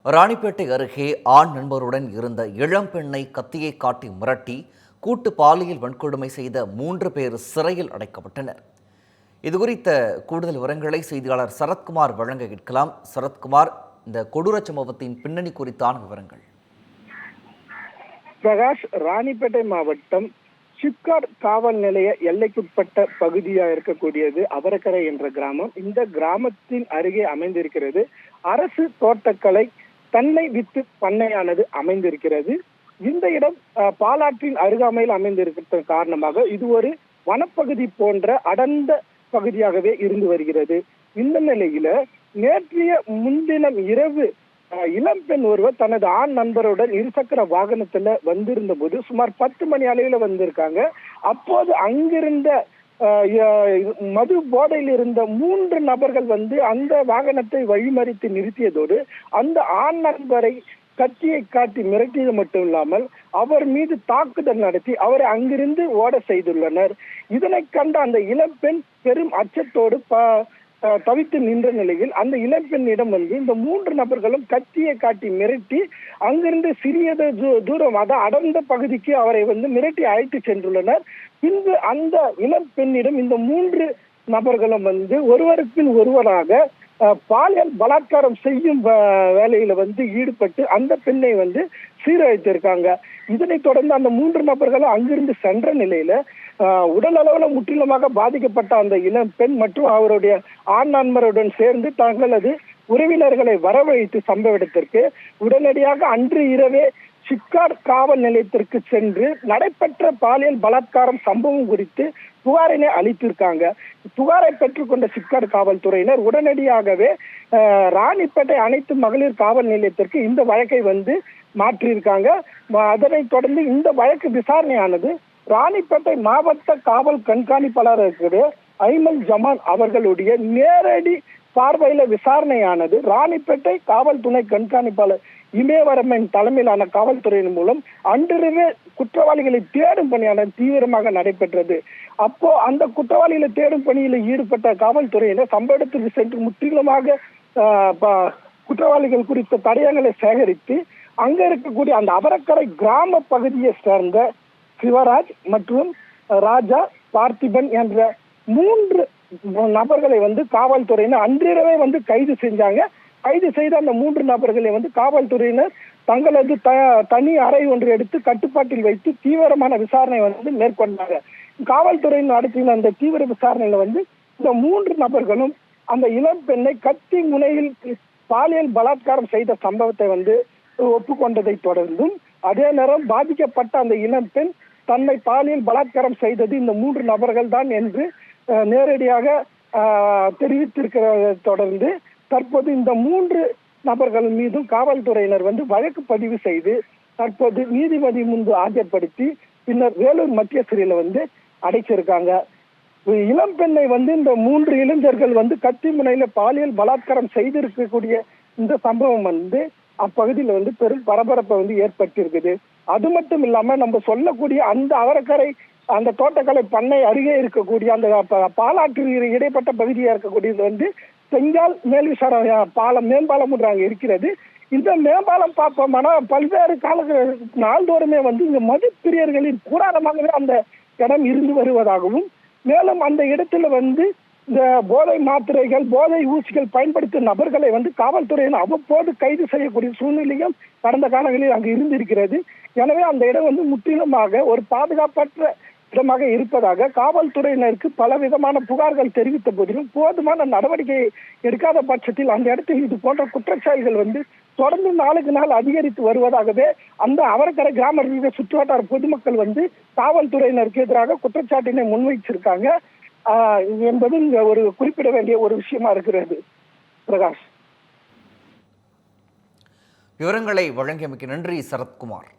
ராணிப்பேட்டை அருகே ஆண் நண்பருடன் இருந்த இளம்பெண்ணை கத்தியை காட்டி மிரட்டி கூட்டு பாலியல் வன்கொடுமை செய்த 3 பேர் சிறையில் அடைக்கப்பட்டனர். இதுகுறித்த கூடுதல் விவரங்களை செய்தியாளர் சரத்குமார் வழங்க கேட்கலாம். சரத்குமார், இந்த கொடூர சம்பவத்தின் பின்னணி குறித்தான விவரங்கள். பிரகாஷ், ராணிப்பேட்டை மாவட்டம் சிப்காட் காவல் நிலைய எல்லைக்குட்பட்ட பகுதியாக இருக்கக்கூடியது அவரக்கரை என்ற கிராமம். இந்த கிராமத்தின் அருகே அமைந்திருக்கிறது அரசு தோட்டக்கலை தென்னை வித்து பண்ணையானது அமைந்திருக்கிறது. இந்த இடம் பாலாற்றின் அருகாமையில் அமைந்திருக்கிற காரணமாக இது ஒரு வனப்பகுதி போன்ற அடர்ந்த பகுதியாகவே இருந்து வருகிறது. இந்த நிலையில நேற்றைய முன்தினம் இரவு இளம்பெண் ஒருவர் தனது ஆண் நண்பருடன் இருசக்கர வாகனத்துல வந்திருந்த போது சுமார் 10 மணி அளவில் வந்திருக்காங்க. அப்போது அங்கிருந்த மது போதையில் இருந்த 3 நபர்கள் அந்த வாகனத்தை வழிமறித்து நிறுத்தியதோடு அந்த ஆண் நண்பரை கத்தியை காட்டி மிரட்டியது மட்டும் இல்லாமல் அவர் மீது தாக்குதல் நடத்தி அவரை அங்கிருந்து ஓட செய்துள்ளனர். இதனை கண்ட அந்த இளம்பெண் பெரும் அச்சத்தோடு தவித்து நின்ற நிலையில் அந்த இளம்பெண்ணிடம் இந்த 3 நபர்களும் கத்தியை காட்டி மிரட்டி அங்கிருந்து சிறியது தூரம் அடர்ந்த பகுதிக்கு அவரை மிரட்டி அழைத்து சென்றுள்ளனர். பின்பு அந்த இளம்பெண்ணிடம் இந்த 3 நபர்களும் ஒருவருக்கு ஒருவராக பாலியல் பலாத்காரம் செய்யும் வேலையில ஈடுபட்டு அந்த பெண்ணை சீரழித்திருக்காங்க. இதனைத் தொடர்ந்து அந்த 3 நபர்களும் அங்கிருந்து சென்ற நிலையில உடல் அளவில் முற்றிலுமாக பாதிக்கப்பட்ட அந்த இளம்பெண் மற்றும் அவருடைய ஆண் நண்பருடன் சேர்ந்து தங்களது உறவினர்களை வரவழைத்து சம்பவ இடத்திற்கு உடனடியாக அன்று இரவே சிப்காட் காவல் நிலையத்திற்கு சென்று நடைபெற்ற பாலியல் பலாத்காரம் சம்பவம் குறித்து புகாரினை அளித்திருக்காங்க. புகாரை பெற்றுக்கொண்ட சிப்காட் காவல்துறையினர் உடனடியாகவே ராணிப்பேட்டை அனைத்து மகளிர் காவல் நிலையத்திற்கு இந்த வழக்கை மாற்றியிருக்காங்க. அதனைத் தொடர்ந்து இந்த வழக்கு விசாரணையானது ராணிப்பேட்டை மாவட்ட காவல் கண்காணிப்பாளர் ஐமல் ஜமான் அவர்களுடைய நேரடி பார்வையில விசாரணையானது ராணிப்பேட்டை காவல் துணை கண்காணிப்பாளர் இமயவரமன் தலைமையிலான காவல்துறையின் மூலம் அன்றிரவே குற்றவாளிகளை தேடும் பணியானது தீவிரமாக நடைபெற்றது. அப்போ அந்த குற்றவாளிகளை தேடும் பணியில் ஈடுபட்ட காவல்துறையினர் சம்பவ இடத்திற்கு சென்று முற்றிலுமாக குற்றவாளிகள் குறித்த தடயங்களை சேகரித்து அங்க இருக்கக்கூடிய அந்த அவரக்கரை கிராம பகுதியை சேர்ந்த சிவராஜ் மற்றும் ராஜா பார்த்திபன் என்ற 3 நபர்களை காவல்துறையினர் அன்றிரவே கைது செஞ்சாங்க. கைது செய்த அந்த 3 நபர்களை காவல்துறையினர் தங்களது தனி அறை ஒன்று எடுத்து கட்டுப்பாட்டில் வைத்து தீவிரமான விசாரணை மேற்கொண்டாங்க. காவல்துறையின் நடத்தின அந்த தீவிர விசாரணையில இந்த 3 நபர்களும் அந்த இளம்பெண்ணை கத்தி முனையில் பாலியல் பலாத்காரம் செய்த சம்பவத்தை ஒப்புக்கொண்டதை தொடர்ந்தும் அதே நேரம் பாதிக்கப்பட்ட அந்த இளம்பெண் தன்னை பாலியல் பலாத்காரம் செய்தது இந்த 3 நபர்கள் தான் என்று நேரடியாக தெரிவித்திருக்கிறதை தொடர்ந்து தற்போது இந்த 3 நபர்கள் மீதும் காவல்துறையினர் வழக்கு பதிவு செய்து தற்போது நீதிபதி முன்பு ஆஜர்படுத்தி பின்னர் வேலூர் மத்திய சிறையில அடைச்சிருக்காங்க. இளம்பெண்ணை இந்த 3 இளைஞர்கள் கத்தி முனையில பாலியல் பலாத்காரம் செய்திருக்கக்கூடிய இந்த சம்பவம் அப்பகுதியில் பெரும் பரபரப்பை ஏற்பட்டிருக்குது. அது மட்டும் இல்லாம நம்ம சொல்லக்கூடிய அந்த அவரக்கரை அந்த தோட்டக்கலை பண்ணை அருகே இருக்கக்கூடிய அந்த பாலாற்று இடைப்பட்ட பகுதியா இருக்கக்கூடியது செங்கால் மேல்விசார மேம்பாலம் அங்க இருக்கிறது. இந்த மேம்பாலம் பார்ப்போம்னா பல்வேறு நாள்தோறுமே இங்க மது பிரியர்களின் கூடாரமாகவே அந்த இடம் இருந்து வருவதாகவும் மேலும் அந்த இடத்துல இந்த போதை மாத்திரைகள் போதை ஊசிகள் பயன்படுத்தும் நபர்களை காவல்துறையினர் அவ்வப்போது கைது செய்யக்கூடிய சூழ்நிலையும் கடந்த காலங்களில் அங்கு இருந்திருக்கிறது. எனவே அந்த இடம் முற்றிலுமாக ஒரு பாதுகாப்பற்ற இடமாக இருப்பதாக காவல்துறையினருக்கு பல விதமான புகார்கள் தெரிவித்த போதிலும் போதுமான நடவடிக்கை எடுக்காத பட்சத்தில் அந்த இடத்தில் இது போன்ற குற்றச்சாட்டுகள் தொடர்ந்து நாளுக்கு நாள் அதிகரித்து வருவதாகவே அந்த அவரக்கரை கிராம சுற்றுவட்டார பொதுமக்கள் காவல்துறையினருக்கு எதிராக குற்றச்சாட்டினை முன்வைச்சிருக்காங்க என்பது இங்க ஒரு குறிப்பிட வேண்டிய ஒரு விஷயமா இருக்கிறது. பிரகாஷ், விவரங்களை வழங்கியமைக்கு நன்றி சரத்குமார்.